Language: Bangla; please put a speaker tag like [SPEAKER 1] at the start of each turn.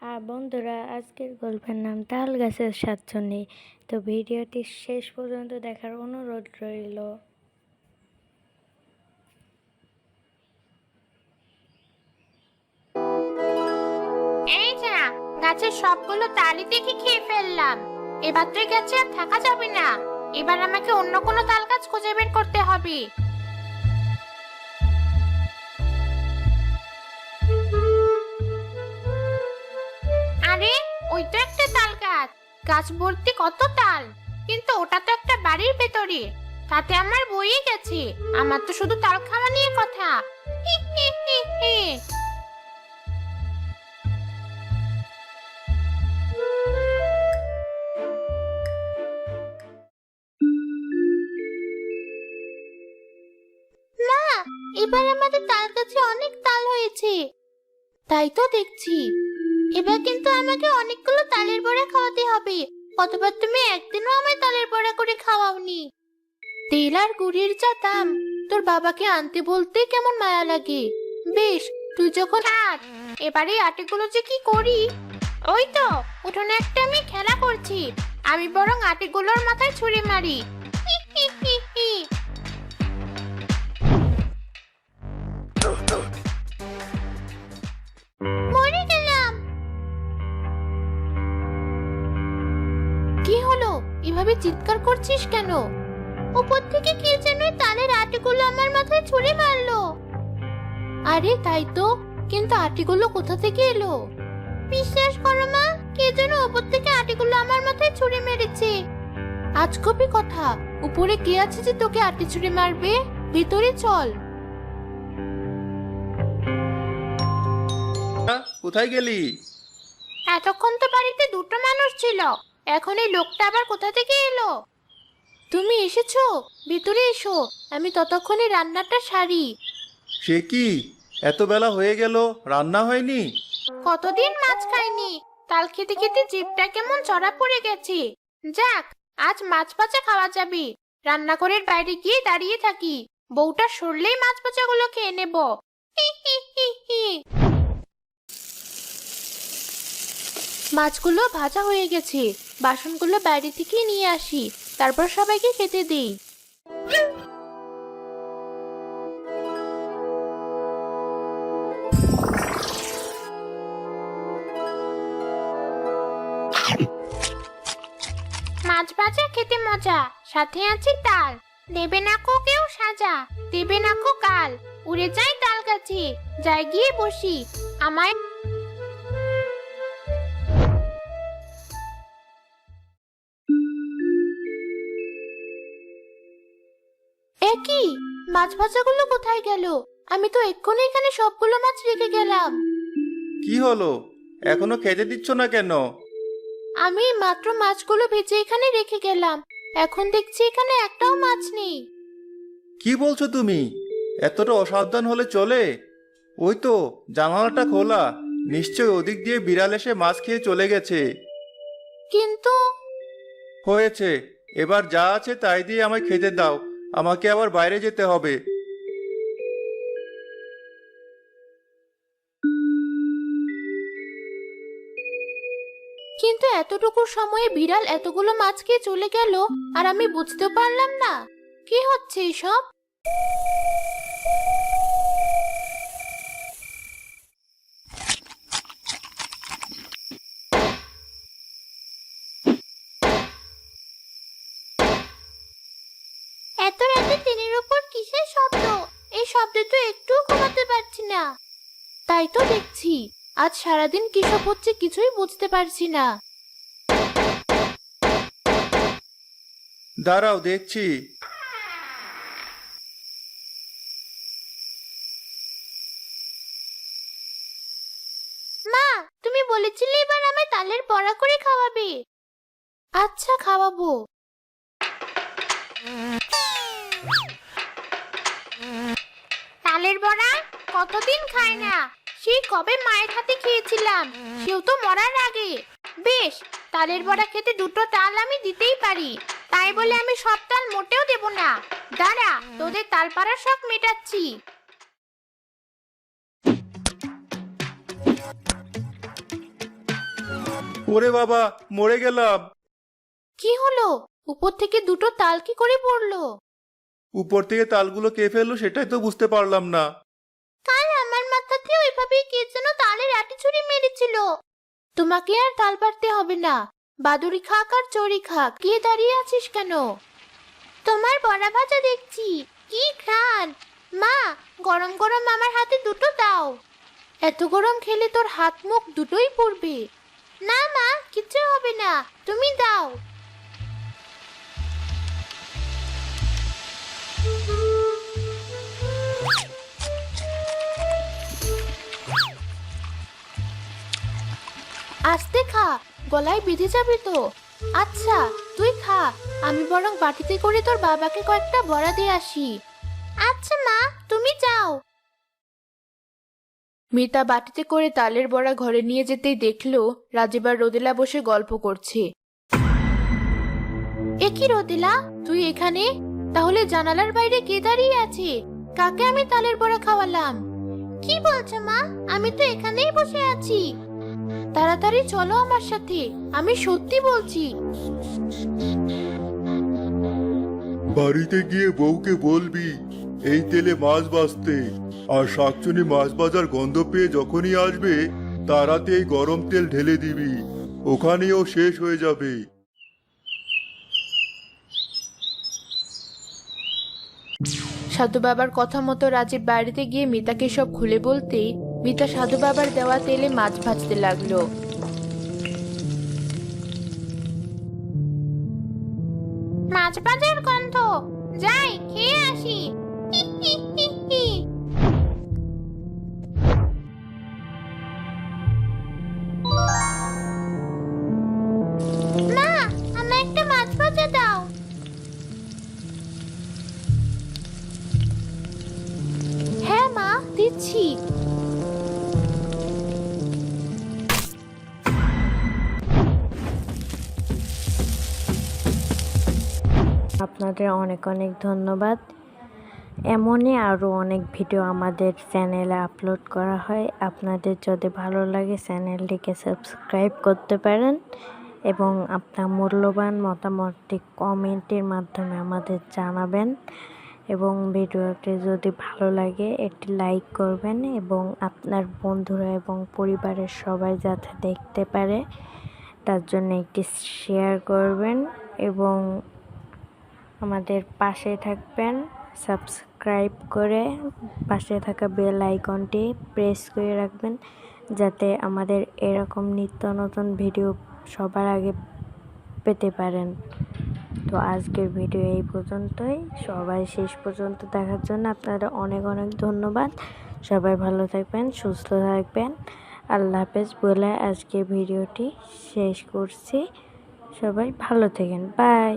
[SPEAKER 1] আর বন্ধুরা, আজকের গল্পের নাম তাল গাছের সাতচন্নি। তো ভিডিওটি শেষ পর্যন্ত দেখার অনুরোধ রইল।
[SPEAKER 2] এই যা, গাছের সবগুলো তালই দেখে খেয়ে ফেললাম। এবার তো এই গাছে আর থাকা যাবে না। এবার আমাকে অন্য কোনো তাল গাছ খুঁজে বের করতে হবে। আরে, ওই তো একটা তাল গাছ। গাছ ভর্তি কত তাল, কিন্তু ওটা তো একটা বাড়ির ভেতরে। তাতে আমার বইয়ে গেছে। আমার তো শুধু তাল খাওয়া নিয়ে কথা। হি হি হি হি। না, এবার আমাদের তাল গাছে অনেক তাল হয়েছে। তাই তো দেখছি। এবার কিন্তু আমাকে অনেকগুলো তালের বড়া খাওয়াতে হবে। কতবার তুমি একদিনও আমায় তালের বড়া করে খাওয়াওনি। তেল আর গুড়ের যা দাম, তোর বাবাকে আনতে বলতে কেমন মায়া লাগে। বেশ, তুই যখন থাক, এবারে আটিগুলো যে কি করি। ওই তো উঠোনে একটা আমি খেলা করছি। আমি বরং আটিগুলোর মাথায় ছুরি মারি। হি হি হি হি। মরে গেলাম। কি হলো, এভাবে চিৎকার করছিস কেন? উপর থেকে কে যেন এই তালের আটিগুলো আমার মাথায় ছুঁড়ে মারলো। আরে তাই তো, কিন্তু আটিগুলো কোথা থেকে এলো? বিশ্বাস করো মা, কে যেন উপর থেকে আটিগুলো আমার মাথায় ছুঁড়ে মেরেছে। আজগবি কথা, উপরে কে আছে যে তোকে আটি ছুঁড়ে মারবে? ভিতরে চল।
[SPEAKER 3] কোথায় গেলি?
[SPEAKER 2] এতক্ষণ তো বাড়িতে দুটো মানুষ ছিল, এখন এই লোকটা আবার কোথা থেকে এলো? তুমি এসেছো, ভিতরে এসো। আমি ততক্ষণে রান্নাটা সারি।
[SPEAKER 3] সে কি, এত বেলা হয়ে গেল, রান্না হয়নি?
[SPEAKER 2] কতদিন মাছ খাইনি, তাল খেতে খেতে জিভটা কেমন চড়া পড়ে গেছে। যাক, আজ মাছ ভাজা খাওয়া যাবে। রান্নাঘরের বাইরে গিয়ে দাঁড়িয়ে থাকি, বউটা সরলেই মাছ ভাজাগুলো খেয়ে নেব। হি হি হি হি। মাছগুলো ভাজা হয়ে গেছে, বাসনগুলো বাইরে থেকে নিয়ে আসি, তারপর সবাইকে খেতে দিই। মাছ ভাজা খেতে মজা, সাথে আছে তাল। দেবে না কো কেউ সাজা, দেবে না কো কাল। উড়ে যাই তাল গাছে, যাই গিয়ে বসি। আমায় একই, মাছ ভাজাগুলো কোথায় গেল? আমি তো এক্ষুনি এখানে সবগুলো মাছ রেখে গেলাম।
[SPEAKER 3] কি হলো, এখনো খেতে দিচ্ছ না কেন?
[SPEAKER 2] আমি মাত্র মাছগুলো ভেজে এখানে রেখে গেলাম, এখন দেখছি এখানে একটাও মাছ নেই।
[SPEAKER 3] কি বলছো তুমি? এতটা অসাবধান হলে চলে? ওই তো জানালাটা খোলা, নিশ্চয় ওদিক দিয়ে বিড়াল এসে মাছ খেয়ে চলে গেছে।
[SPEAKER 2] কিন্তু
[SPEAKER 3] হয়েছে, এবার যা আছে তাই দিয়ে আমায় খেতে দাও, আমাকে আবার বাইরে যেতে হবে।
[SPEAKER 2] কিন্তু এতটুকু সময়ে বিড়াল এতগুলো মাছ খেয়ে চলে গেল, আর আমি বুঝতেও পারলাম না। কি হচ্ছে এসব? এত রাতে টিনের উপর কিসের শব্দ? এই শব্দে তো একটুও ঘুমাতে পারছি না। তাই তো দেখছি, আজ সারাদিন কি সব হচ্ছে কিছুই বুঝতে পারছি না।
[SPEAKER 3] দাঁড়াও, দেখছি।
[SPEAKER 2] মা, তুমি বলেছিলে এবার আমায় তালের বড়া করে খাওয়াবে। আচ্ছা, খাওয়াবো। তালের বড়া কতদিন খাই না, সেই কবে মায়ের হাতে খেয়েছিলাম, সেও তো মরার আগে। বেশ, তালের বড়া খেতে দুটো তাল আমি দিতেই পারি, তাই বলে আমি সব তাল মোটেও দেব না। দাঁড়া, তোদের তাল পাড়ার শখ মেটাচ্ছি।
[SPEAKER 3] ওরে বাবা, মরে গেলাম।
[SPEAKER 2] কি হলো? উপর থেকে দুটো তাল কি করে পড়লো?
[SPEAKER 3] উপর থেকে তালগুলো কে ফেললো সেটাই তো বুঝতে পারলাম না।
[SPEAKER 2] কাল আমার মাথাতে ওইভাবেই কে যেন তালের আটি ছুরি মেরেছিল। তোমাকে আর তাল পারতে হবে না। বাদুড়ি খাক আর চড়ি খাক, কে দাঁড়িয়ে আছিস কেন? তোমার বড়া ভাজা দেখছি, কি ঘ্রাণ! মা, গরম গরম আমার হাতে দুটো দাও। এত গরম খেলে তোর হাত মুখ দুটোই পুড়বে। না মা, কিচ্ছু হবে না, তুমি দাও। আস্তে খা, গলায় বেঁধে যাবে তো। আচ্ছা, তুই খা, আমি বরং বাটিতে করে তোর বাবাকে কয়েকটা বড়া দিয়ে আসি। আচ্ছা মা, তুমি যাও। মিতা বাটিতে করে তালের বড়া ঘরে নিয়ে যেতেই দেখলো রাজীব আর রোদেলা বসে গল্প করছে। এ কি রোদেলা, তুই এখানে? তাহলে জানালার বাইরে কে দাঁড়িয়ে আছে? কাকে আমি তালের বড়া খাওয়ালাম? কি বলছো মা? আমি তো এখানেই বসে আছি। তাড়াতাড়ি চলো আমার সাথে, আমি সত্যি বলছি।
[SPEAKER 3] বাড়িতে গিয়ে বউকে বলবি এই তেলে মাছ ভাজতে, আর শাকচুনি মাছ ভাজার গন্ধ পেয়ে যখনই আসবে তারাতে এই গরম তেল ঢেলে দিবি, ওখানেও শেষ হয়ে যাবে।
[SPEAKER 2] সাধু বাবার কথা মতো রাজীব বাড়িতে গিয়ে মিতাকে সব খুলে বলতেই মিতা সাধু বাবার দেওয়া তেলে মাছ ভাজতে লাগলো। মাছ ভাজার গন্ধ, যাই খেয়ে আসি। মা, আমায় একটা মাছ ভাজা দাও। হ্যাঁ মা, দিচ্ছি।
[SPEAKER 1] আপনাদের অনেক অনেক ধন্যবাদ। এমনই আরও অনেক ভিডিও আমাদের চ্যানেলে আপলোড করা হয়। আপনাদের যদি ভালো লাগে চ্যানেলটিকে সাবস্ক্রাইব করতে পারেন এবং আপনার মূল্যবান মতামতটি কমেন্টের মাধ্যমে আমাদের জানাবেন, এবং ভিডিওটি যদি ভালো লাগে একটি লাইক করবেন এবং আপনার বন্ধুরা এবং পরিবারের সবাই যাতে দেখতে পারে তার জন্য একটি শেয়ার করবেন এবং আমাদের পাশে থাকবেন। সাবস্ক্রাইব করে পাশে থাকা বেল আইকনটি প্রেস করে রাখবেন যাতে আমাদের এরকম নিত্য নতুন ভিডিও সবার আগে পেতে পারেন। তো আজকের ভিডিও এই পর্যন্তই। সবাই শেষ পর্যন্ত দেখার জন্য আপনাদের অনেক অনেক ধন্যবাদ। সবাই ভালো থাকবেন, সুস্থ থাকবেন। আল্লাহ হাফেজ বলে আজকের ভিডিওটি শেষ করছি। সবাই ভালো থাকেন, বাই।